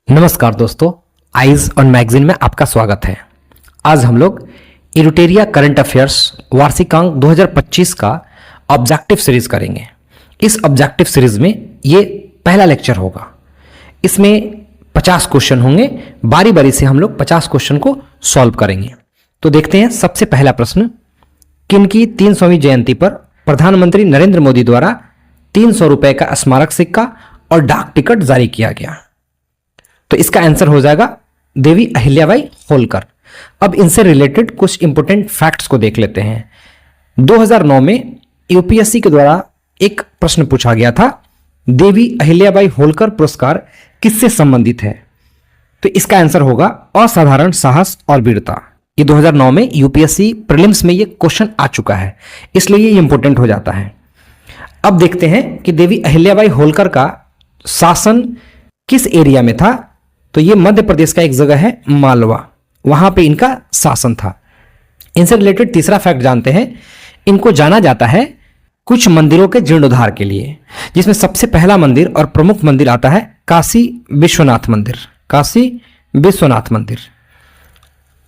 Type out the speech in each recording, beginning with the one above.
नमस्कार दोस्तों, eyes on magazine में आपका स्वागत है। आज हम लोग इरुटेरिया करंट अफेयर्स वार्षिकांक 2025 का ऑब्जेक्टिव सीरीज करेंगे। इस ऑब्जेक्टिव सीरीज में ये पहला लेक्चर होगा। इसमें 50 क्वेश्चन होंगे। बारी बारी से हम लोग 50 क्वेश्चन को सॉल्व करेंगे। तो देखते हैं सबसे पहला प्रश्न, किनकी 300वीं जयंती पर प्रधानमंत्री नरेंद्र मोदी द्वारा 300 रुपए का स्मारक सिक्का और डाक टिकट जारी किया गया? तो इसका आंसर हो जाएगा देवी अहिल्याबाई होलकर। अब इनसे रिलेटेड कुछ इंपोर्टेंट फैक्ट्स को देख लेते हैं। 2009 में यूपीएससी के द्वारा एक प्रश्न पूछा गया था, देवी अहिल्याबाई होलकर पुरस्कार किससे संबंधित है? तो इसका आंसर होगा असाधारण साहस और वीरता। ये 2009 में यूपीएससी प्रीलिम्स में ये क्वेश्चन आ चुका है, इसलिए ये इंपोर्टेंट हो जाता है। अब देखते हैं कि देवी अहिल्याबाई होलकर का शासन किस एरिया में था। तो ये मध्य प्रदेश का एक जगह है मालवा, वहां पे इनका शासन था। इनसे रिलेटेड तीसरा फैक्ट जानते हैं। इनको जाना जाता है कुछ मंदिरों के जीर्णोद्धार के लिए, जिसमें सबसे पहला मंदिर और प्रमुख मंदिर आता है काशी विश्वनाथ मंदिर। काशी विश्वनाथ मंदिर।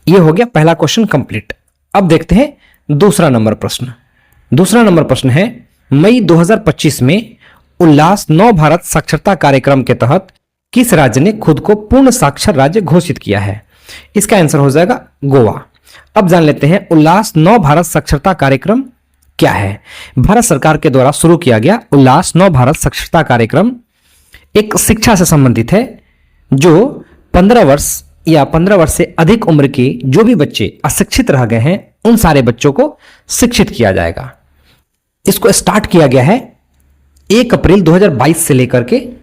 ये हो गया पहला क्वेश्चन कंप्लीट। अब देखते हैं दूसरा नंबर प्रश्न। दूसरा नंबर प्रश्न है, मई 2025 में उल्लास नव भारत साक्षरता कार्यक्रम के तहत किस राज्य ने खुद को पूर्ण साक्षर राज्य घोषित किया है? इसका आंसर हो जाएगा गोवा। अब जान लेते हैं उल्लास नव भारत साक्षरता कार्यक्रम क्या है। भारत सरकार के द्वारा शुरू किया गया उल्लास नव भारत साक्षरता कार्यक्रम एक शिक्षा से संबंधित है, जो 15 वर्ष या 15 वर्ष से अधिक उम्र के जो भी बच्चे अशिक्षित रह गए हैं, उन सारे बच्चों को शिक्षित किया जाएगा। इसको स्टार्ट किया गया है 1 अप्रैल 2022 से लेकर के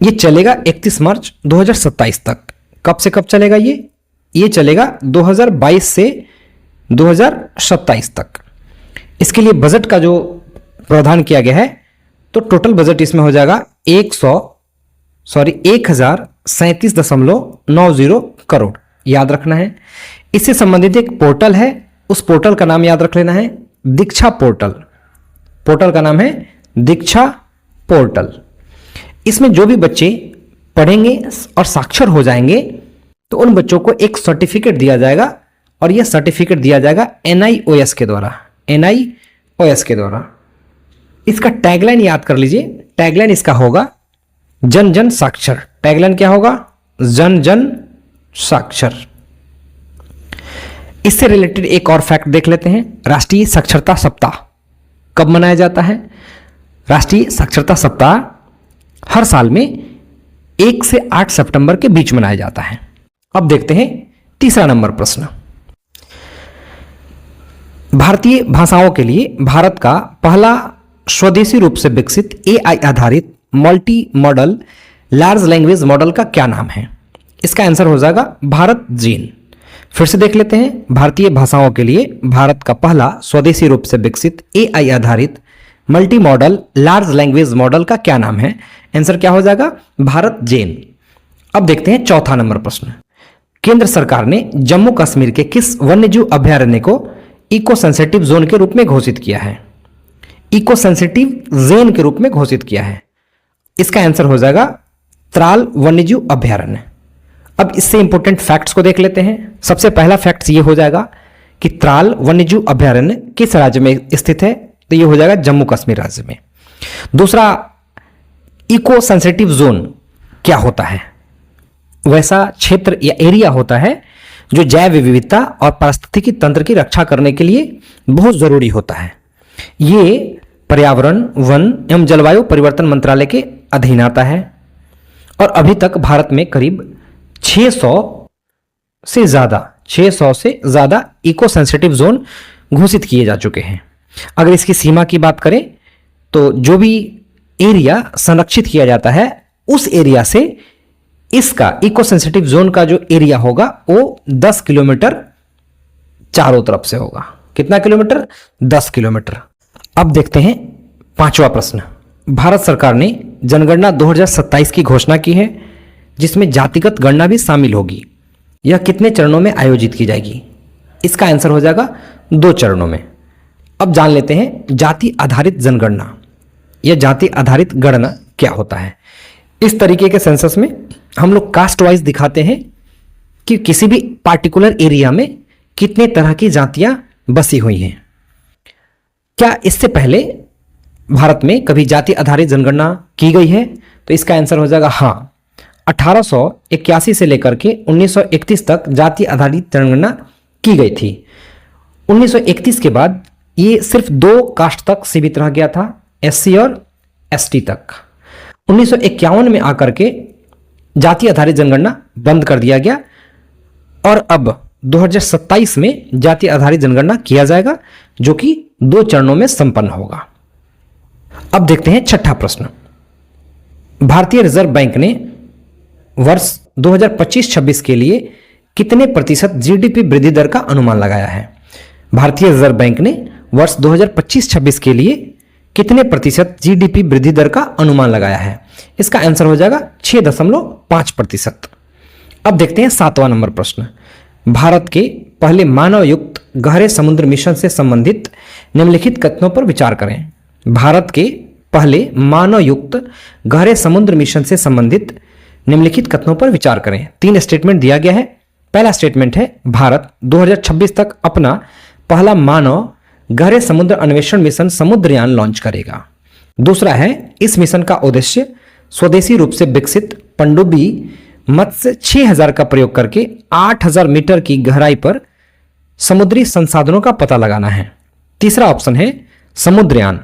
ये चलेगा 31 मार्च 2027 तक। कब से कब चलेगा ये चलेगा 2022 से 2027 तक। इसके लिए बजट का जो प्रावधान किया गया है, तो टोटल बजट इसमें हो जाएगा 1037.90 करोड़। याद रखना है। इससे संबंधित एक पोर्टल है, उस पोर्टल का नाम याद रख लेना है, दीक्षा पोर्टल। पोर्टल का नाम है दीक्षा पोर्टल। इसमें जो भी बच्चे पढ़ेंगे और साक्षर हो जाएंगे, तो उन बच्चों को एक सर्टिफिकेट दिया जाएगा, और यह सर्टिफिकेट दिया जाएगा NIOS के द्वारा। NIOS के द्वारा। इसका टैगलाइन याद कर लीजिए। टैगलाइन इसका होगा जन जन साक्षर। टैगलाइन क्या होगा? जन जन साक्षर। इससे रिलेटेड एक और फैक्ट देख लेते हैं। राष्ट्रीय साक्षरता सप्ताह कब मनाया जाता है? राष्ट्रीय साक्षरता सप्ताह हर साल में 1 से 8 सितंबर के बीच मनाया जाता है। अब देखते हैं तीसरा नंबर प्रश्न। भारतीय भाषाओं के लिए भारत का पहला स्वदेशी रूप से विकसित AI आधारित multi modal large language model का क्या नाम है? इसका आंसर हो जाएगा भारत जीन। फिर से देख लेते हैं। भारतीय भाषाओं के लिए भारत का पहला स्वदेशी रूप से विकसित AI आधारित multi modal large language model का क्या नाम है? आंसर क्या हो जाएगा? भारत जेन। अब देखते हैं चौथा नंबर प्रश्न। केंद्र सरकार ने जम्मू कश्मीर के किस वन्यजीव अभयारण्य को इको सेंसिटिव जोन के रूप में घोषित किया है? इको सेंसिटिव जोन के रूप में घोषित किया है। इसका आंसर हो जाएगा त्राल वन्यजीव अभयारण्य। अब इससे इंपोर्टेंट फैक्ट्स को देख लेते हैं। सबसे पहला फैक्ट ये हो जाएगा कि त्राल वन्यजीव अभयारण्य किस राज्य में स्थित है? तो ये हो जाएगा जम्मू कश्मीर राज्य में। दूसरा, इको सेंसिटिव जोन क्या होता है? वैसा क्षेत्र या एरिया होता है जो जैव विविधता और पारिस्थितिकी तंत्र की रक्षा करने के लिए बहुत जरूरी होता है। ये पर्यावरण, वन एवं जलवायु परिवर्तन मंत्रालय के अधीन आता है, और अभी तक भारत में करीब 600 से ज्यादा इको सेंसिटिव जोन घोषित किए जा चुके हैं। अगर इसकी सीमा की बात करें, तो जो भी एरिया संरक्षित किया जाता है, उस एरिया से इसका इको सेंसिटिव जोन का जो एरिया होगा वो 10 किलोमीटर चारों तरफ से होगा। कितना किलोमीटर? 10 किलोमीटर। अब देखते हैं पांचवा प्रश्न। भारत सरकार ने जनगणना 2027 की घोषणा की है, जिसमें जातिगत गणना भी शामिल होगी। यह कितने चरणों में आयोजित की जाएगी? इसका आंसर हो जाएगा 2 चरणों में। अब जान लेते हैं जाति आधारित जनगणना या जाति आधारित गणना क्या होता है। इस तरीके के सेंसस में हम लोग कास्ट वाइज दिखाते हैं कि किसी भी पार्टिकुलर एरिया में कितने तरह की जातियां बसी हुई हैं। क्या इससे पहले भारत में कभी जाति आधारित जनगणना की गई है? तो इसका आंसर हो जाएगा हाँ। 1881 से लेकर के 1931 तक जाति आधारित जनगणना की गई थी। 1931 के बाद ये सिर्फ 2 कास्ट तक सीमित रह गया था, एससी और एसटी तक। 1951 में आकर के जाति आधारित जनगणना बंद कर दिया गया और अब 2027 में जाति आधारित जनगणना किया जाएगा, जो कि 2 चरणों में संपन्न होगा। अब देखते हैं छठा प्रश्न। भारतीय रिजर्व बैंक ने वर्ष 2025-26 के लिए कितने प्रतिशत जीडीपी वृद्धि दर का अनुमान लगाया है? भारतीय रिजर्व बैंक ने वर्ष 2025-26 के लिए कितने प्रतिशत जीडीपी वृद्धि दर का अनुमान लगाया है? इसका आंसर हो जाएगा 6.5%। अब देखते हैं 7वां नंबर प्रश्न। भारत के पहले मानव युक्त गहरे समुद्र मिशन से संबंधित निम्नलिखित कथनों पर विचार करें। भारत के पहले मानव युक्त गहरे समुद्र मिशन से संबंधित निम्नलिखित कथनों पर विचार करें। 3 स्टेटमेंट दिया गया है। पहला स्टेटमेंट है भारत 2026 तक अपना पहला मानव गहरे समुद्र अन्वेषण मिशन समुद्रयान लॉन्च करेगा। दूसरा है इस मिशन का उद्देश्य स्वदेशी रूप से विकसित पनडुब्बी मत्स्य 6000 का प्रयोग करके 8000 मीटर की गहराई पर समुद्री संसाधनों का पता लगाना है। तीसरा ऑप्शन है समुद्रयान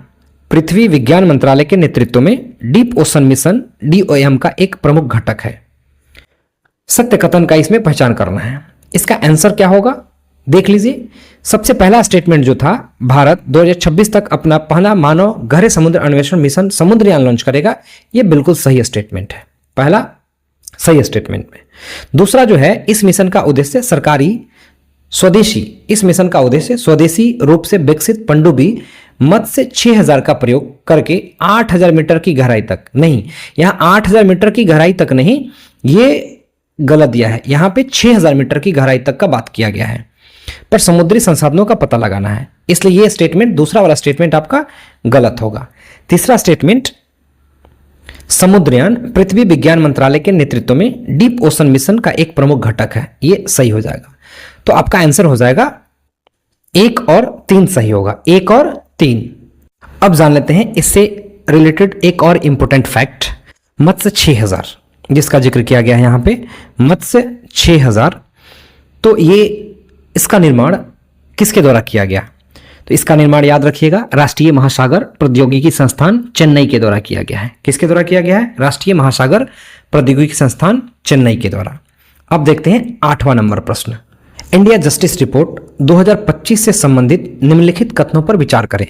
पृथ्वी विज्ञान मंत्रालय के नेतृत्व में डीप ओशन मिशन DOM का एक प्रमुख घटक है। सत्य कथन का इसमें पहचान करना है। इसका आंसर क्या होगा देख लीजिए। सबसे पहला स्टेटमेंट जो था भारत 2026 तक अपना पहला मानव गहरे समुद्र अन्वेषण मिशन समुद्रयान लॉन्च करेगा, यह बिल्कुल सही स्टेटमेंट है। पहला सही स्टेटमेंट में। दूसरा जो है इस मिशन का उद्देश्य इस मिशन का उद्देश्य स्वदेशी रूप से विकसित पनडुब्बी मत्स्य 6000 का प्रयोग करके 8000 मीटर की गहराई तक नहीं, यहां 8000 मीटर की गहराई तक नहीं, ये गलत दिया है। यहां पे 6000 मीटर की गहराई तक का बात किया गया है, पर समुद्री संसाधनों का पता लगाना है, इसलिए ये स्टेटमेंट दूसरा वाला स्टेटमेंट आपका गलत होगा। तीसरा स्टेटमेंट समुद्रयान पृथ्वी विज्ञान मंत्रालय के नेतृत्व में डीप ओशन मिशन का एक प्रमुख घटक है, ये सही हो जाएगा। तो आपका आंसर हो जाएगा 1 और 3 सही होगा, 1 और 3। अब जान लेते हैं इससे रिलेटेड एक और इंपॉर्टेंट फैक्ट, मत्स्य 6000 जिसका जिक्र किया गया है यहाँ पे, मत्स्य 6000। तो ये इसका निर्माण किसके द्वारा किया गया? तो इसका निर्माण याद रखिएगा राष्ट्रीय महासागर प्रौद्योगिकी संस्थान चेन्नई के द्वारा किया गया है। किसके द्वारा किया गया है? राष्ट्रीय महासागर प्रौद्योगिकी संस्थान चेन्नई के द्वारा। अब देखते हैं 8वां नंबर प्रश्न। इंडिया जस्टिस रिपोर्ट 2025 से संबंधित निम्नलिखित कथनों पर विचार करें।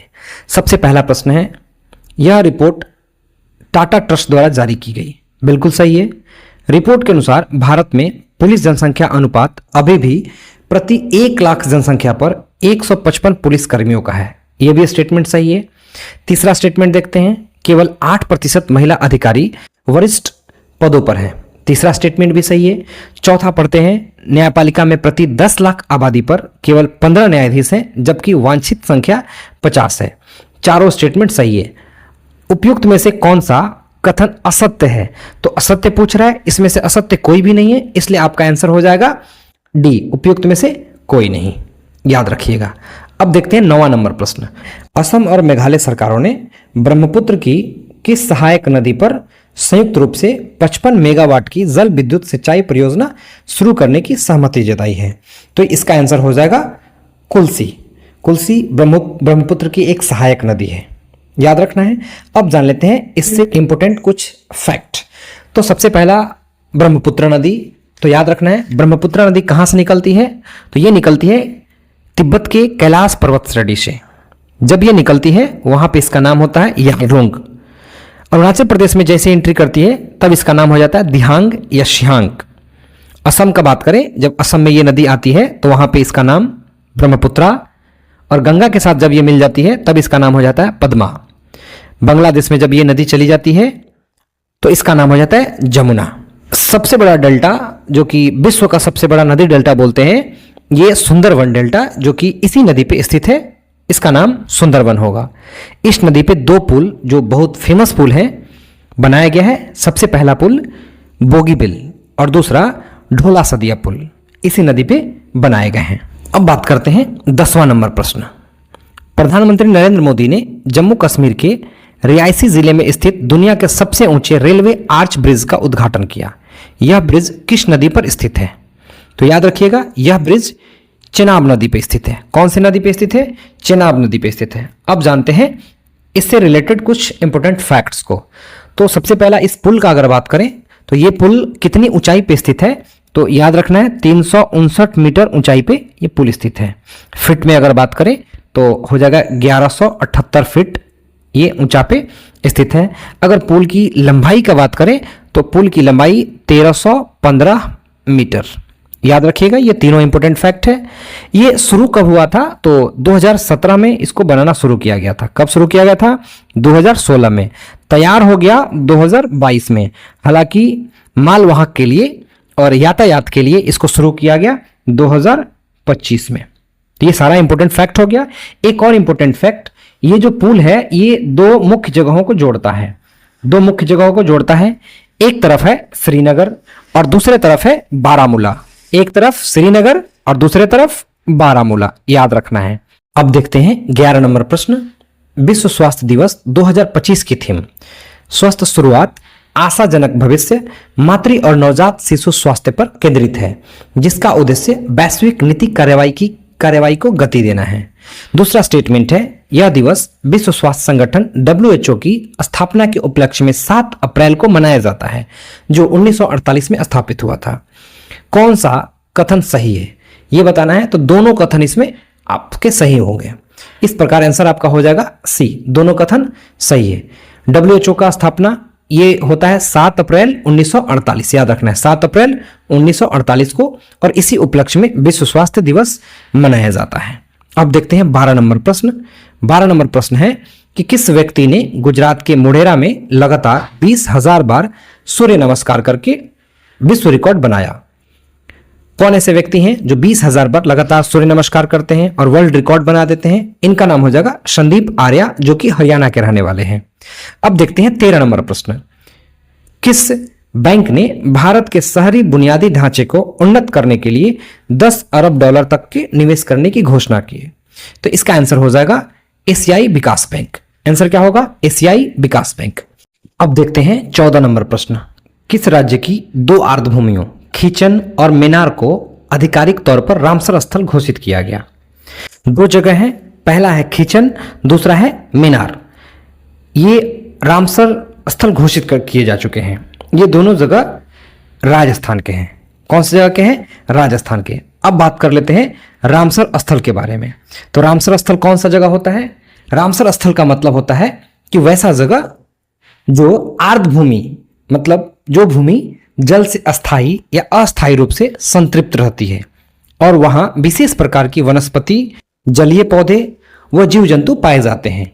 सबसे पहला प्रश्न है, यह रिपोर्ट टाटा ट्रस्ट द्वारा जारी की गई। बिल्कुल सही है। रिपोर्ट के अनुसार भारत में पुलिस जनसंख्या अनुपात अभी भी प्रति 1 लाख जनसंख्या पर 155 पुलिस कर्मियों का है, यह भी स्टेटमेंट सही है। तीसरा स्टेटमेंट देखते हैं, केवल 8% महिला अधिकारी वरिष्ठ पदों पर हैं, तीसरा स्टेटमेंट भी सही है। चौथा पढ़ते हैं, न्यायपालिका में प्रति 10 लाख आबादी पर केवल 15 न्यायाधीश हैं, जबकि वांछित संख्या 50 है। चारों स्टेटमेंट सही है। उपयुक्त में से कौन सा कथन असत्य है? तो असत्य पूछ रहा है, इसमें से असत्य कोई भी नहीं है, इसलिए आपका आंसर हो जाएगा डी, उपयुक्त में से कोई नहीं, याद रखिएगा। अब देखते हैं 9वां नंबर प्रश्न। असम और मेघालय सरकारों ने ब्रह्मपुत्र की किस सहायक नदी पर संयुक्त रूप से 55 मेगावाट की जल विद्युत सिंचाई परियोजना शुरू करने की सहमति जताई है? तो इसका आंसर हो जाएगा कुल्सी। कुल्सी ब्रह्मपुत्र की एक सहायक नदी है, याद रखना है। अब जान लेते हैं इससे इंपोर्टेंट कुछ फैक्ट। तो सबसे पहला ब्रह्मपुत्र नदी, तो याद रखना है ब्रह्मपुत्र नदी कहां से निकलती है? तो ये निकलती है तिब्बत के कैलाश पर्वत श्रेणी से। जब ये निकलती है वहां पे इसका नाम होता है यारोंग। अरुणाचल प्रदेश में जैसे एंट्री करती है तब इसका नाम हो जाता है दिहांग या शिहांग। असम का बात करें, जब असम में ये नदी आती है तो वहां पे इसका नाम ब्रह्मपुत्रा, और गंगा के साथ जब ये मिल जाती है तब इसका नाम हो जाता है पद्मा। बांग्लादेश में जब ये नदी चली जाती है तो इसका नाम हो जाता है जमुना। सबसे बड़ा डेल्टा, जो कि विश्व का सबसे बड़ा नदी डेल्टा बोलते हैं, ये सुंदरवन डेल्टा, जो कि इसी नदी पे स्थित है, इसका नाम सुंदरवन होगा। इस नदी पे 2 पुल जो बहुत फेमस पुल हैं बनाया गया है। सबसे पहला पुल बोगीबिल, और दूसरा ढोला सदिया पुल इसी नदी पे बनाए गए हैं। अब बात करते हैं 10वां नंबर प्रश्न। प्रधानमंत्री नरेंद्र मोदी ने जम्मू कश्मीर के रियासी जिले में स्थित दुनिया के सबसे ऊंचे रेलवे आर्च ब्रिज का उद्घाटन किया। यह ब्रिज किस नदी पर स्थित है? तो याद रखिएगा, यह ब्रिज चेनाब नदी पर स्थित है। कौन सी नदी पर स्थित है? चेनाब नदी पर स्थित है। अब जानते हैं इससे रिलेटेड कुछ इंपॉर्टेंट फैक्ट्स को। तो सबसे पहला इस पुल का अगर बात करें तो ये पुल कितनी ऊंचाई पे स्थित है? तो याद रखना है 359 मीटर ऊंचाई पे ये पुल स्थित है। फिट में अगर बात करें तो हो जाएगा 1178 फीट ये ऊंचा पे स्थित है। अगर पुल की लंबाई का बात करें तो पुल की लंबाई 1315 मीटर। याद रखिएगा, ये तीनों इंपॉर्टेंट फैक्ट है। ये शुरू कब हुआ था? तो 2017 में इसको बनाना शुरू किया गया था। कब शुरू किया गया था? 2016 में। तैयार हो गया 2022 में। हालांकि मालवाहक के लिए और यातायात के लिए इसको शुरू किया गया 2025 में। तो ये सारा इंपॉर्टेंट फैक्ट हो गया। एक और इंपॉर्टेंट फैक्ट, ये जो पुल है ये दो मुख्य जगहों को जोड़ता है। दो मुख्य जगहों को जोड़ता है। एक तरफ है श्रीनगर और दूसरे तरफ है बारामूला। एक तरफ श्रीनगर और दूसरे तरफ बारामूला, याद रखना है। अब देखते हैं 11 नंबर प्रश्न। विश्व स्वास्थ्य दिवस 2025 की थीम स्वस्थ शुरुआत, आशाजनक भविष्य, मातृ और नवजात शिशु स्वास्थ्य पर केंद्रित है, जिसका उद्देश्य वैश्विक नीति कार्यवाही को गति देना है। दूसरा स्टेटमेंट है, यह दिवस विश्व स्वास्थ्य संगठन WHO की स्थापना के उपलक्ष्य में 7 अप्रैल को मनाया जाता है, जो 1948 में स्थापित हुआ था। कौन सा कथन सही है यह बताना है। तो दोनों कथन इसमें आपके सही होंगे। इस प्रकार आंसर आपका हो जाएगा सी, दोनों कथन सही है। WHO का स्थापना ये होता है 7 अप्रैल 1948, याद रखना है 7 अप्रैल 1948 को, और इसी उपलक्ष्य में विश्व स्वास्थ्य दिवस मनाया जाता है। अब देखते हैं 12 नंबर प्रश्न। 12 नंबर प्रश्न है कि किस व्यक्ति ने गुजरात के मोढेरा में लगातार 20,000 बार सूर्य नमस्कार करके विश्व रिकॉर्ड बनाया? कौन ऐसे व्यक्ति हैं जो 20,000 बार लगातार सूर्य नमस्कार करते हैं और वर्ल्ड रिकॉर्ड बना देते हैं? इनका नाम हो जाएगा संदीप आर्या, जो कि हरियाणा के रहने वाले हैं। अब देखते हैं 13 नंबर प्रश्न। किस बैंक ने भारत के शहरी बुनियादी ढांचे को उन्नत करने के लिए 10 अरब डॉलर तक के निवेश करने की घोषणा की है? तो इसका आंसर हो जाएगा एशियाई विकास बैंक। आंसर क्या होगा? एशियाई विकास बैंक। अब देखते हैं 14 नंबर प्रश्न। किस राज्य की 2 आर्द्रभूमियों खीचन और मेनार को आधिकारिक तौर पर रामसर स्थल घोषित किया गया? 2 जगह है, पहला है खीचन, दूसरा है मेनार। ये रामसर स्थल घोषित किए जा चुके हैं। ये दोनों जगह राजस्थान के हैं। कौन सी जगह के हैं? राजस्थान के। अब बात कर लेते हैं रामसर स्थल के बारे में। तो रामसर स्थल कौन सा जगह होता है? रामसर स्थल का मतलब होता है कि वैसा जगह जो आर्द्रभूमि, मतलब जो भूमि जल से अस्थायी या अस्थायी रूप से संतृप्त रहती है और वहां विशेष प्रकार की वनस्पति, जलीय पौधे व जीव जंतु पाए जाते हैं।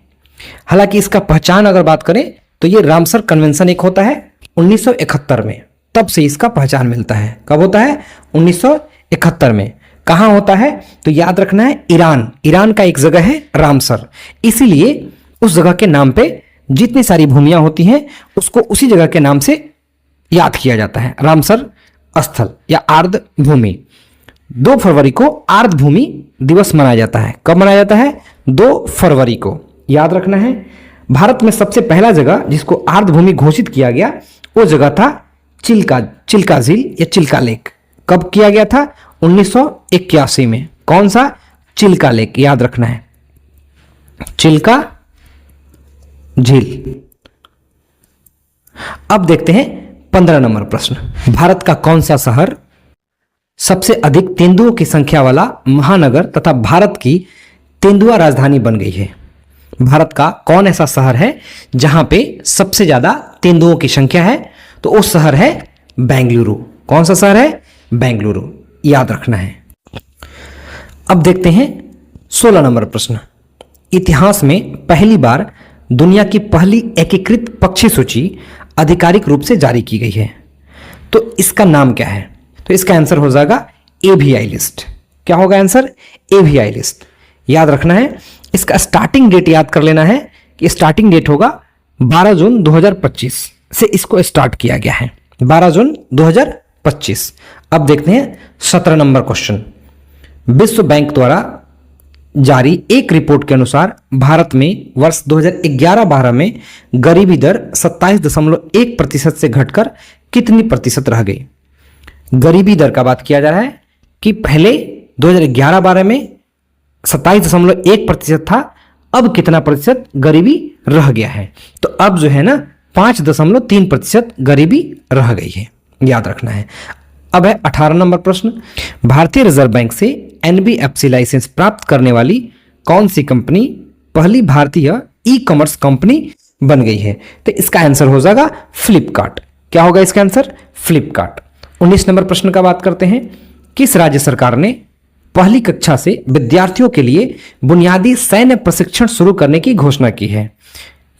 हालांकि इसका पहचान अगर बात करें तो ये रामसर कन्वेंशन एक होता है 1971 में, तब से इसका पहचान मिलता है। कब होता है? 1971 में। कहाँ होता है? तो याद रखना है ईरान का एक जगह है रामसर। इसीलिए उस जगह के नाम पे जितनी सारी भूमियां होती हैं उसको उसी जगह के नाम से याद किया जाता है, रामसर स्थल या आर्द्र भूमि। 2 फरवरी को आर्द्र भूमि दिवस मनाया जाता है। कब मनाया जाता है? 2 फरवरी को। याद रखना है, भारत में सबसे पहला जगह जिसको आर्द्र भूमि घोषित किया गया वो जगह था चिल्का झील या चिल्का लेक। कब किया गया था? 1981 में। कौन सा? चिल्का लेक, याद रखना है, चिल्का झील। अब देखते हैं 15 नंबर प्रश्न। भारत का कौन सा शहर सबसे अधिक तेंदुओं की संख्या वाला महानगर तथा भारत की तेंदुआ राजधानी बन गई है? भारत का कौन ऐसा शहर है जहां पे सबसे ज्यादा तेंदुओं की संख्या है? तो वो शहर है बेंगलुरु। कौन सा शहर है? बेंगलुरु, याद रखना है। अब देखते हैं 16 नंबर प्रश्न। इतिहास में पहली बार दुनिया की पहली एकीकृत पक्षी सूची आधिकारिक रूप से जारी की गई है, तो इसका नाम क्या है? तो इसका आंसर हो जाएगा AVI लिस्ट। क्या होगा आंसर? AVI लिस्ट, याद रखना है। इसका स्टार्टिंग डेट याद कर लेना है कि स्टार्टिंग डेट होगा 12 जून 2025 से इसको स्टार्ट किया गया है। 12 जून 2025। अब देखते हैं 17 नंबर क्वेश्चन। विश्व बैंक द्वारा जारी एक रिपोर्ट के अनुसार भारत में वर्ष 2011-12 में गरीबी दर 27.1% से घटकर कितनी प्रतिशत रह गई? गरीबी दर का बात किया जा रहा है कि पहले 2011-12 में 27.1% था, अब कितना प्रतिशत गरीबी रह गया है? तो अब जो है ना 5.3% गरीबी रह गई है, याद रखना है। अब है 18 नंबर प्रश्न। भारतीय रिजर्व बैंक से एनबीएफसी लाइसेंस प्राप्त करने वाली कौन सी कंपनी पहली भारतीय ई कॉमर्स कंपनी बन गई है? तो इसका आंसर हो जाएगा फ्लिपकार्ट। क्या होगा इसका आंसर? फ्लिपकार्ट। 19 नंबर प्रश्न का बात करते हैं। किस राज्य सरकार ने पहली कक्षा से विद्यार्थियों के लिए बुनियादी सैन्य प्रशिक्षण शुरू करने की घोषणा की है?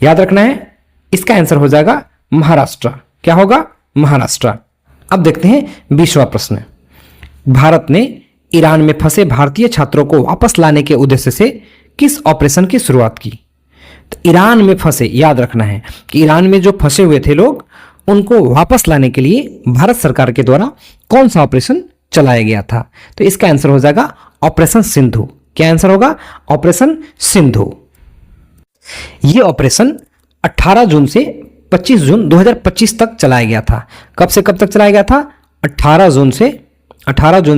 याद रखना है, इसका आंसर हो जाएगा महाराष्ट्र। क्या होगा? महाराष्ट्र। अब देखते हैं 20वां प्रश्न। भारत ने ईरान में फंसे भारतीय छात्रों को वापस लाने के उद्देश्य से किस ऑपरेशन की शुरुआत की? तो ईरान में फंसे, याद रखना है कि ईरान में जो फंसे हुए थे लोग, उनको वापस लाने के लिए भारत सरकार के द्वारा कौन सा ऑपरेशन चलाया गया था? तो इसका आंसर हो जाएगा ऑपरेशन सिंधु। क्या आंसर होगा? ऑपरेशन सिंधु। यह ऑपरेशन 18 जून से 25 जून 2025 तक चलाया गया था। कब से कब तक चलाया गया था? 18 जून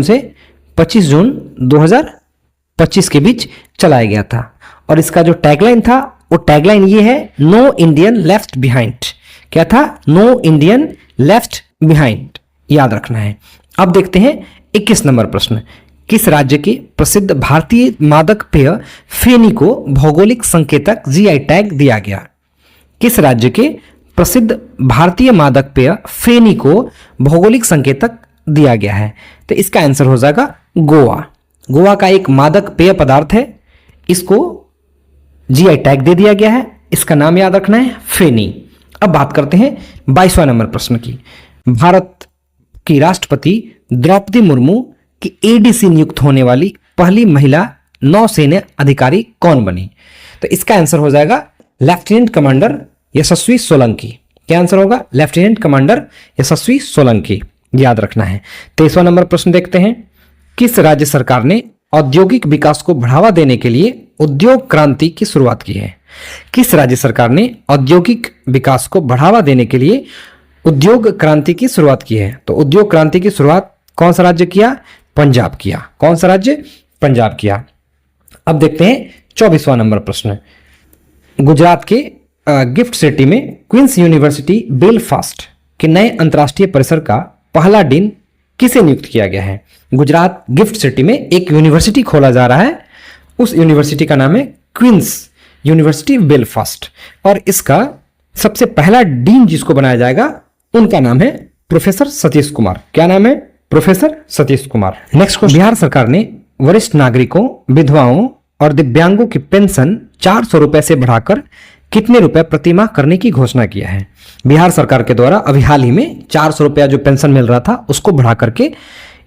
से 25 जून 2025 के बीच चलाया गया था। और इसका जो टैगलाइन था, वो टैगलाइन ये है, नो इंडियन लेफ्ट बिहाइंड। क्या था? नो इंडियन लेफ्ट बिहाइंड, याद रखना है। अब देखते हैं 21 नंबर प्रश्न। किस राज्य के प्रसिद्ध भारतीय मादक पेय फेनी को भौगोलिक संकेतक जीआई टैग दिया गया? किस राज्य के प्रसिद्ध भारतीय मादक पेय फेनी को भौगोलिक संकेतक दिया गया है? तो इसका आंसर हो जाएगा गोवा। गोवा का एक मादक पेय पदार्थ है, इसको जीआई टैग दे दिया गया है। इसका नाम याद रखना है, फेनी। अब बात करते हैं 22वां नंबर प्रश्न की। भारत की राष्ट्रपति द्रौपदी मुर्मू की एडीसी नियुक्त होने वाली पहली महिला नौसेना अधिकारी कौन बनी? तो इसका आंसर हो जाएगा लेफ्टिनेंट कमांडर यशस्वी सोलंकी। क्या आंसर होगा? लेफ्टिनेंट कमांडर यशस्वी सोलंकी, याद रखना है। 23वां नंबर प्रश्न देखते हैं। किस राज्य सरकार ने औद्योगिक विकास को बढ़ावा देने के लिए उद्योग क्रांति की शुरुआत की है? किस राज्य सरकार ने औद्योगिक विकास को बढ़ावा देने के लिए उद्योग क्रांति की शुरुआत की है? तो उद्योग क्रांति की शुरुआत कौन सा राज्य किया? पंजाब किया। कौन सा राज्य? पंजाब किया। अब देखते हैं 24वां नंबर प्रश्न। गुजरात के गिफ्ट सिटी में क्वींस यूनिवर्सिटी बेलफास्ट के नए अंतर्राष्ट्रीय परिसर का पहला डीन किसे नियुक्त किया गया है? गुजरात गिफ्ट सिटी में एक यूनिवर्सिटी खोला जा रहा है, उस यूनिवर्सिटी का नाम है क्वींस यूनिवर्सिटी बेलफास्ट, और इसका सबसे पहला डीन जिसको बनाया जाएगा उनका नाम है प्रोफेसर सतीश कुमार। क्या नाम है? Professor Satish Kumar. Next question. Bihar सरकार ने वरिष्ठ नागरिकों, विधवाओं और दिव्यांगों की पेंशन 400 रुपए से बढ़ाकर कितने रुपए प्रतिमाह करने की घोषणा किया है? बिहार सरकार के द्वारा अभी हाल ही में 400 रुपया जो पेंशन मिल रहा था उसको बढ़ा करके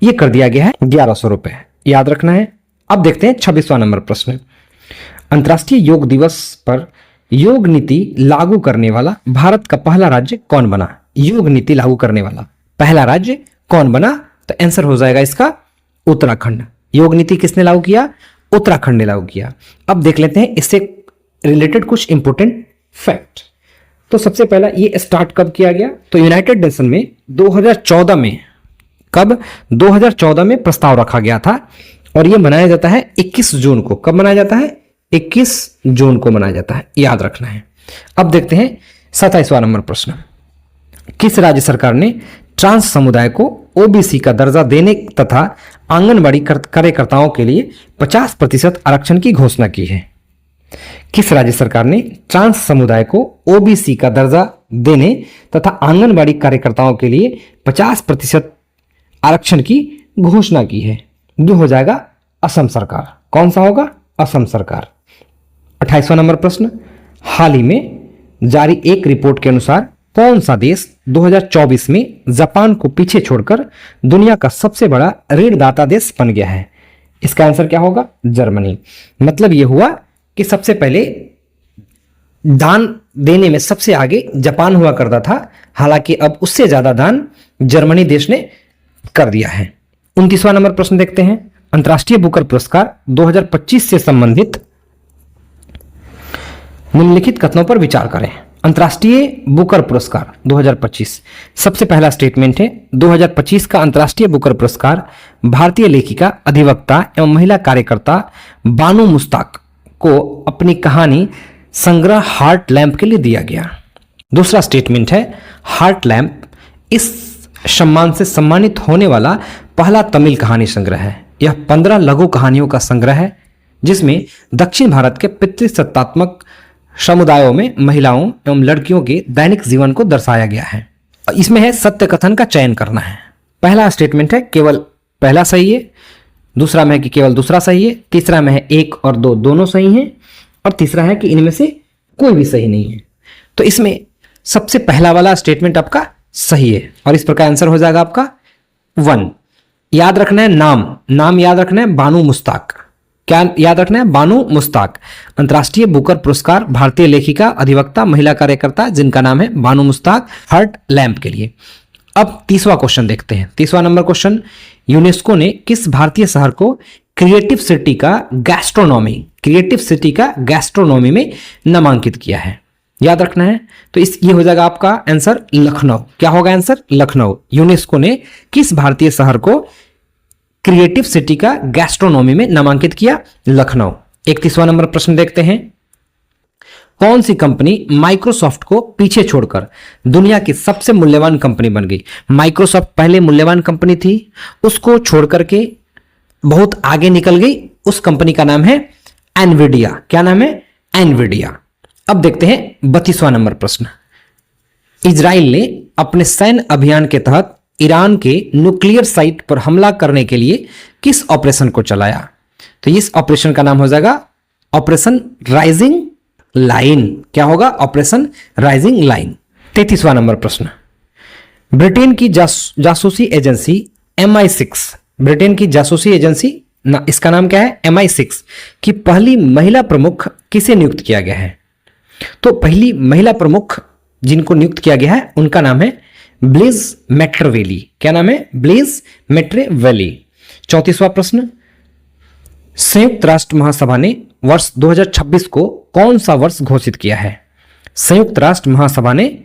ये कर दिया गया है 1100 रुपए, याद रखना है। अब देखते हैं 26वां नंबर प्रश्न। अंतर्राष्ट्रीय योग दिवस पर योग नीति लागू करने वाला भारत का पहला राज्य कौन बना? योग नीति लागू करने वाला पहला राज्य कौन बना? तो आंसर हो जाएगा इसका उत्तराखंड। योग नीति किसने लागू किया? उत्तराखंड ने लागू किया। अब देख लेते हैं इससे रिलेटेड कुछ इंपोर्टेंट फैक्ट। तो सबसे पहला ये स्टार्ट कब किया गया? तो यूनाइटेड नेशन में 2014 में, कब? 2014 में प्रस्ताव रखा गया था और ये मनाया जाता है 21 जून को। कब मनाया जाता है? 21 जून को मनाया जाता है, याद रखना है। अब देखते हैं 27वां नंबर प्रश्न। किस राज्य सरकार ने ट्रांस समुदाय को ओबीसी का दर्जा देने तथा आंगनबाड़ी कार्यकर्ताओं के लिए 50% आरक्षण की घोषणा की है? किस राज्य सरकार ने ट्रांस समुदाय को ओबीसी का दर्जा देने तथा आंगनबाड़ी कार्यकर्ताओं के लिए 50% आरक्षण की घोषणा की है? जो हो जाएगा असम सरकार। कौन सा होगा? असम सरकार। 28वां नंबर प्रश्न। हाल ही में जारी एक रिपोर्ट के अनुसार कौन सा देश 2024 में जापान को पीछे छोड़कर दुनिया का सबसे बड़ा ऋणदाता देश बन गया है? इसका आंसर क्या होगा? जर्मनी। मतलब यह हुआ कि सबसे पहले दान देने में सबसे आगे जापान हुआ करता था, हालांकि अब उससे ज्यादा दान जर्मनी देश ने कर दिया है। 29वां नंबर प्रश्न देखते हैं। अंतर्राष्ट्रीय बुकर पुरस्कार 2025 से संबंधित निम्नलिखित कथनों पर विचार करें। अंतर्राष्ट्रीय बुकर पुरस्कार 2025, सबसे पहला स्टेटमेंट है 2025 का अंतर्राष्ट्रीय बुकर पुरस्कार भारतीय लेखिका, अधिवक्ता एवं महिला कार्यकर्ता बानो मुश्ताक को अपनी कहानी संग्रह हार्ट लैम्प के लिए दिया गया। दूसरा स्टेटमेंट है हार्ट लैम्प इस सम्मान से सम्मानित होने वाला पहला तमिल कहानी संग्रह है। यह 15 लघु कहानियों का संग्रह है जिसमें दक्षिण भारत के पितृसत्तात्मक समुदायों में महिलाओं एवं लड़कियों के दैनिक जीवन को दर्शाया गया है। इसमें है सत्य कथन का चयन करना है। पहला स्टेटमेंट है केवल पहला सही है, दूसरा में है कि केवल दूसरा सही है, तीसरा में है 1 और 2 दोनों सही हैं, और तीसरा है कि इनमें से कोई भी सही नहीं है। तो इसमें सबसे पहला वाला स्टेटमेंट आपका सही है और इस प्रकार आंसर हो जाएगा आपका 1। याद रखना है नाम याद रखना है बानो मुश्ताक। क्या याद रखना है? बानो मुश्ताक। अंतर्राष्ट्रीय बुकर पुरस्कार भारतीय लेखिका, अधिवक्ता, महिला कार्यकर्ता जिनका नाम है बानो मुश्ताक, हार्ट लैम्प के लिए। अब 30वां क्वेश्चन देखते हैं। 30वां नंबर क्वेश्चन, यूनेस्को ने किस भारतीय शहर को क्रिएटिव सिटी का गैस्ट्रोनॉमी में नामांकित किया है? याद रखना है। तो ये हो जाएगा आपका आंसर लखनऊ। क्या होगा आंसर? लखनऊ। यूनेस्को ने किस भारतीय शहर को क्रिएटिव सिटी का गैस्ट्रोनॉमी में नामांकित किया? लखनऊ। 31वां नंबर प्रश्न देखते हैं। कौन सी कंपनी माइक्रोसॉफ्ट को पीछे छोड़कर दुनिया की सबसे मूल्यवान कंपनी बन गई? माइक्रोसॉफ्ट पहले मूल्यवान कंपनी थी, उसको छोड़कर के बहुत आगे निकल गई। उस कंपनी का नाम है एनवीडिया। क्या नाम है? एनवीडिया। अब देखते हैं 32वां नंबर प्रश्न। इजराइल ने अपने सैन्य अभियान के तहत ईरान के न्यूक्लियर साइट पर हमला करने के लिए किस ऑपरेशन को चलाया? तो इस ऑपरेशन का नाम हो जाएगा ऑपरेशन राइजिंग लाइन। क्या होगा? Operation rising line. 33वां नंबर प्रश्न। ब्रिटेन की जासूसी एजेंसी MI6, ब्रिटेन की जासूसी एजेंसी ना, इसका नाम क्या है? MI6 की पहली महिला प्रमुख किसे नियुक्त किया गया है? तो पहली महिला प्रमुख जिनको नियुक्त किया गया है उनका नाम है ब्लिज मैट्रेवेली। क्या नाम है? ब्लिज मैट्रेवेली। 34वां प्रश्न। संयुक्त राष्ट्र महासभा ने वर्ष 2026 को कौन सा वर्ष घोषित किया है? संयुक्त राष्ट्र महासभा ने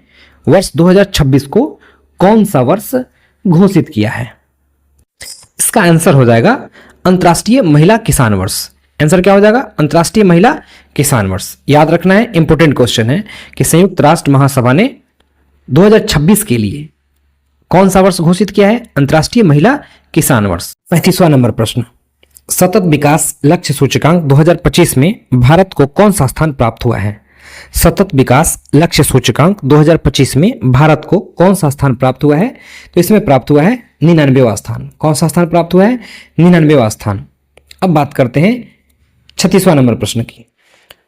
वर्ष 2026 को कौन सा वर्ष घोषित किया है? इसका आंसर हो जाएगा अंतर्राष्ट्रीय महिला किसान वर्ष। आंसर क्या हो जाएगा? अंतर्राष्ट्रीय महिला किसान वर्ष। याद रखना है, इंपॉर्टेंट क्वेश्चन है कि संयुक्त राष्ट्र महासभा ने 2026 के लिए कौन सा वर्ष घोषित किया है? अंतर्राष्ट्रीय महिला किसान वर्ष। 35वां नंबर प्रश्न। सतत विकास लक्ष्य सूचकांक 2025 में भारत को कौन सा स्थान प्राप्त हुआ है? सतत विकास लक्ष्य सूचकांक 2025 में भारत को कौन सा स्थान प्राप्त हुआ है? तो इसमें प्राप्त हुआ है 99वां स्थान। कौन सा स्थान प्राप्त हुआ है? 99वां स्थान। अब बात करते हैं 36वां नंबर प्रश्न की।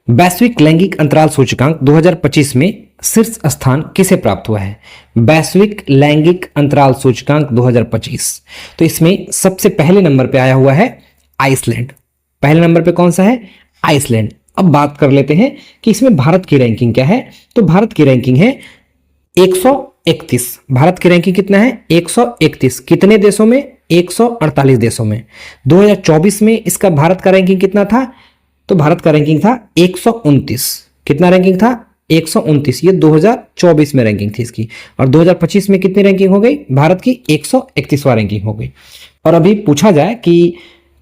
वैश्विक लैंगिक अंतराल सूचकांक 2025 में शीर्ष स्थान किसे प्राप्त हुआ है? वैश्विक लैंगिक अंतराल सूचकांक 2025, तो इसमें सबसे पहले नंबर पे आया हुआ है आइसलैंड। पहले नंबर पे कौन सा है? आइसलैंड। अब बात कर लेते हैं कि इसमें भारत की रैंकिंग क्या है। तो भारत की रैंकिंग है 131। भारत की रैंकिंग कितना है? 131। कितने देशों में? 148 देशों में। 2024 में इसका भारत का रैंकिंग कितना था? तो भारत का रैंकिंग था 129। कितना रैंकिंग था? 129। ये 2024 में रैंकिंग थी इसकी। और 2025 में कितनी रैंकिंग हो गई? भारत की 131वां रैंकिंग हो गई। और अभी पूछा जाए कि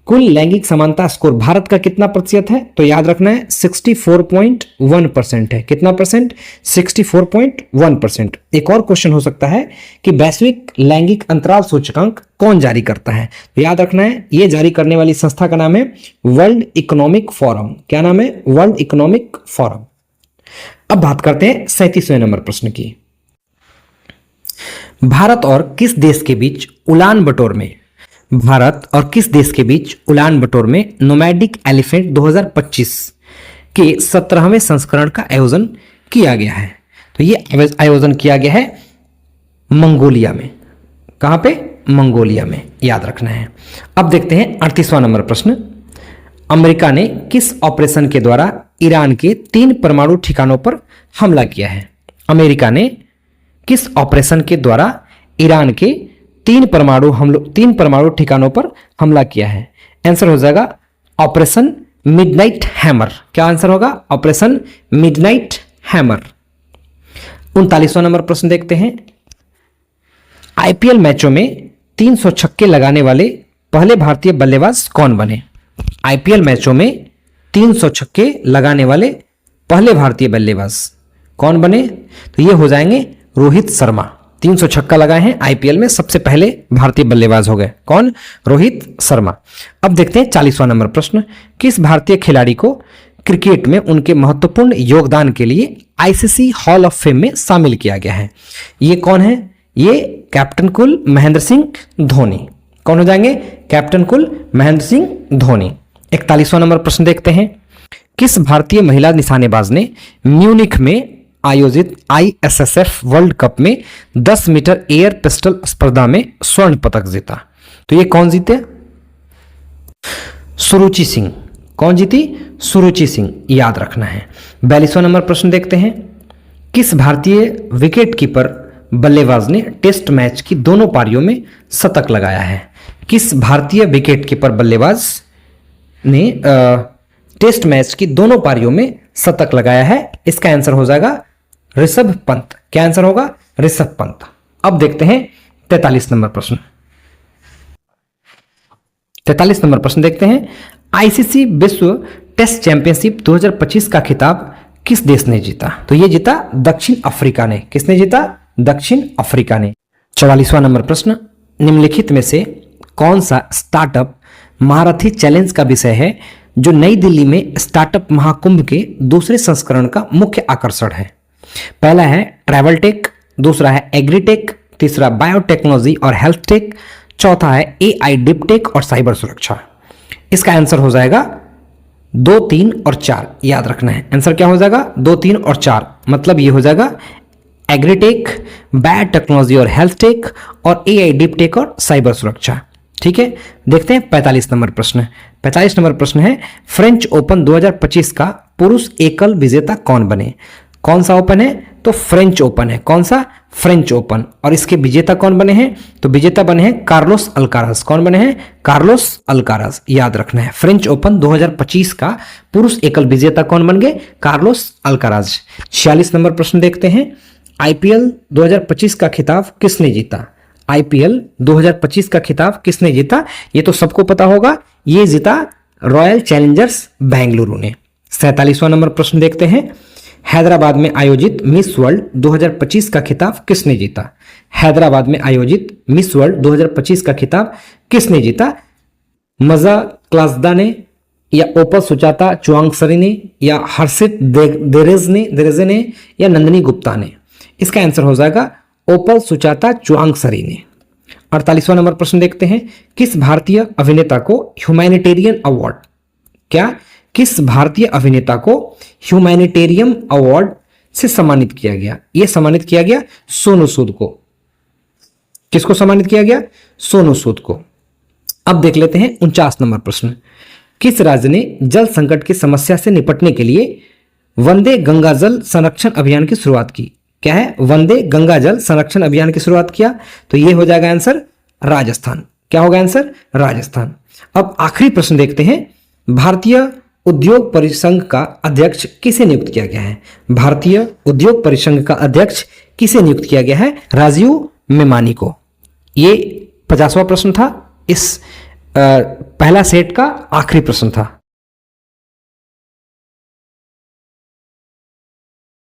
कुल लैंगिक समानता स्कोर भारत का कितना प्रतिशत है? तो याद रखना है 64.1% है। कितना परसेंट? 64.1%। एक और क्वेश्चन हो सकता है कि वैश्विक लैंगिक अंतराल सूचकांक कौन जारी करता है? तो याद रखना है ये जारी करने वाली संस्था का नाम है वर्ल्ड इकोनॉमिक फोरम। क्या नाम है? World economic forum. अब बात करते हैं 37वें नंबर प्रश्न की। भारत और किस देश के बीच उलान बटोर में नोमैडिक एलिफेंट 2025 के 17वें संस्करण का आयोजन किया गया है? तो ये आयोजन किया गया है मंगोलिया में। कहां पे? मंगोलिया में। याद रखना है। अब देखते हैं 38वां नंबर प्रश्न। अमेरिका ने किस ऑपरेशन के द्वारा ईरान के 3 परमाणु ठिकानों पर हमला किया है? अमेरिका ने किस ऑपरेशन के द्वारा ईरान के तीन परमाणु ठिकानों पर हमला किया है? आंसर हो जाएगा ऑपरेशन मिडनाइट हैमर। क्या आंसर होगा? Operation midnight hammer. 39वां नंबर प्रश्न देखते हैं। आईपीएल मैचों में 300 छक्के लगाने वाले पहले भारतीय बल्लेबाज कौन बने? आईपीएल मैचों में 300 छक्के लगाने वाले पहले भारतीय बल्लेबाज कौन बने? तो ये हो जाएंगे रोहित शर्मा। 300 छक्का लगाए हैं आईपीएल में, सबसे पहले भारतीय बल्लेबाज हो गए। कौन? रोहित शर्मा। अब देखते हैं 40वां नंबर प्रश्न। किस भारतीय खिलाड़ी को क्रिकेट में उनके महत्वपूर्ण योगदान के लिए आईसीसी हॉल ऑफ फेम में शामिल किया गया है? ये कौन है? ये कैप्टन कुल महेंद्र सिंह धोनी। कौन हो जाएंगे? कैप्टन कुल महेंद्र सिंह धोनी। 41वां नंबर प्रश्न देखते हैं। किस भारतीय महिला निशानेबाज ने म्यूनिख में आयोजित आईएसएसएफ वर्ल्ड कप में 10 मीटर एयर पिस्टल स्पर्धा में स्वर्ण पदक जीता? तो ये कौन जीते? सुरुचि सिंह। कौन जीती? सुरुचि सिंह, याद रखना है। 42वां नंबर प्रश्न देखते हैं। किस भारतीय विकेट कीपर बल्लेबाज ने टेस्ट मैच की दोनों पारियों में शतक लगाया है? किस भारतीय विकेट कीपर बल्लेबाज ने टेस्ट मैच की दोनों पारियों में शतक लगाया है? इसका आंसर हो जाएगा ऋषभ पंत। क्या आंसर होगा? ऋषभ पंत। अब देखते हैं 43 नंबर प्रश्न। 43 नंबर प्रश्न देखते हैं। आईसीसी विश्व टेस्ट चैंपियनशिप 2025 का खिताब किस देश ने जीता? तो ये जीता दक्षिण अफ्रीका ने। किसने जीता? दक्षिण अफ्रीका ने। 44वां नंबर प्रश्न। निम्नलिखित में से कौन सा स्टार्टअप महारथी चैलेंज का विषय है जो नई दिल्ली में स्टार्टअप महाकुंभ के दूसरे संस्करण का मुख्य आकर्षण है? पहला है ट्रैवल टेक, दूसरा है एग्रीटेक, तीसरा बायोटेक्नोलॉजी और हेल्थ टेक, चौथा है एआई डीप टेक और साइबर सुरक्षा। इसका आंसर हो जाएगा 2, 3 और 4। याद रखना है आंसर क्या हो जाएगा? 2, 3 और 4। मतलब ये हो जाएगा एग्रीटेक, बायोटेक्नोलॉजी और हेल्थ टेक और एआई डीप टेक और साइबर सुरक्षा। ठीक है, देखते हैं 45 नंबर प्रश्न। 45 नंबर प्रश्न है। फ्रेंच ओपन 2025 का पुरुष एकल विजेता कौन बने? कौन सा ओपन है? तो फ्रेंच ओपन है। कौन सा? French open. और इसके विजेता कौन बने हैं? तो विजेता बने हैं कार्लोस अल्काराज। कौन बने हैं? Carlos Alcaraz. याद रखना है फ्रेंच ओपन 2025 का पुरुष एकल विजेता कौन बन गए? Carlos Alcaraz. 46 नंबर प्रश्न देखते हैं। आईपीएल 2025 का खिताब किसने जीता? आईपीएल 2025 का खिताब किसने जीता? ये तो सबको पता होगा, ये जीता रॉयल चैलेंजर्स बेंगलुरु ने। 47वां नंबर प्रश्न देखते हैं। हैदराबाद में आयोजित मिस वर्ल्ड 2025 का खिताब किसने जीता? हैदराबाद में आयोजित मिस वर्ल्ड 2025 का खिताब किसने जीता? मजा क्लासदा ने, या ओपा सुचाता चुआंगसरी ने, या हर्षित देरेजे ने, या नंदिनी गुप्ता ने? इसका आंसर हो जाएगा ओपल सुचाता चुआंगसरी ने। 48वां नंबर प्रश्न देखते हैं। किस भारतीय अभिनेता को ह्यूमैनिटेरियन अवार्ड, क्या किस भारतीय अभिनेता को ह्यूमैनिटेरियन अवार्ड से सम्मानित किया गया? यह सम्मानित किया गया सोनू सूद को। किसको सम्मानित किया गया? सोनू सूद को। अब देख लेते हैं 49 नंबर प्रश्न। किस राज्य ने जल संकट की समस्या से निपटने के लिए वंदे गंगा जल संरक्षण अभियान की शुरुआत की? क्या है? वंदे गंगा जल संरक्षण अभियान की शुरुआत किया। तो यह हो जाएगा आंसर राजस्थान। क्या होगा आंसर? राजस्थान। अब आखिरी प्रश्न देखते हैं। भारतीय उद्योग परिसंघ का अध्यक्ष किसे नियुक्त किया गया है? भारतीय उद्योग परिसंघ का अध्यक्ष किसे नियुक्त किया गया है? राजीव मेमानी को। ये 50वां प्रश्न था। इस पहला सेट का आखिरी प्रश्न था।